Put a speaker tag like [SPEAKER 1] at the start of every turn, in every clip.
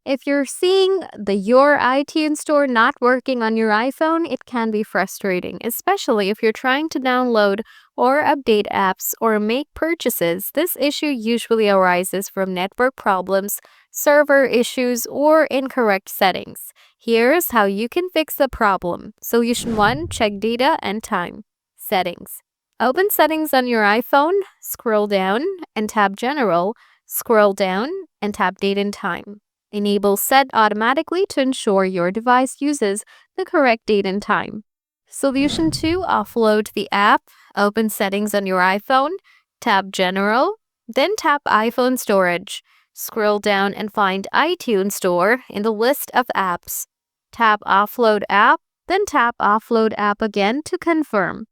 [SPEAKER 1] If you're seeing your iTunes store not working on your iPhone, it can be frustrating, especially if you're trying to download or update apps or make purchases. This issue usually arises from network problems, server issues, or incorrect settings. Here's how you can fix the problem. Solution 1: check data and time. Settings. Open Settings on your iPhone, scroll down and tap General, scroll down and tap Date and Time. Enable Set automatically to ensure your device uses the correct date and time. Solution 2: offload the app. Open Settings on your iPhone, tap General, then tap iPhone Storage. Scroll down and find iTunes Store in the list of apps. Tap Offload App, then tap Offload App again to confirm.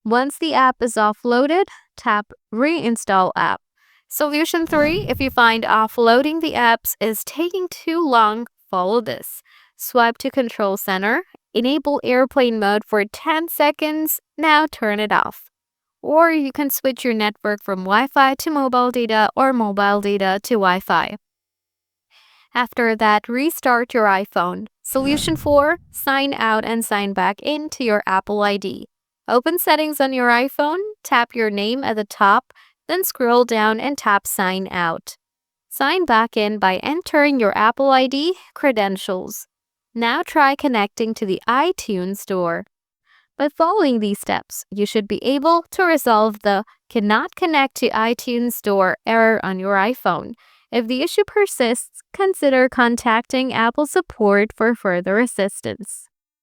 [SPEAKER 1] Once the app is offloaded, tap Reinstall App. Solution 3: if you find offloading the apps is taking too long, follow this. Swipe to Control Center, enable airplane mode for 10 seconds, now turn it off. Or you can switch your network from Wi-Fi to mobile data or mobile data to Wi-Fi. After that, restart your iPhone. Solution 4: sign out and sign back into your Apple ID. Open Settings on your iPhone, tap your name at the top, then scroll down and tap Sign Out. Sign back in by entering your Apple ID credentials. Now try connecting to the iTunes Store. By following these steps, you should be able to resolve the cannot connect to iTunes Store error on your iPhone. If the issue persists, consider contacting Apple support for further assistance.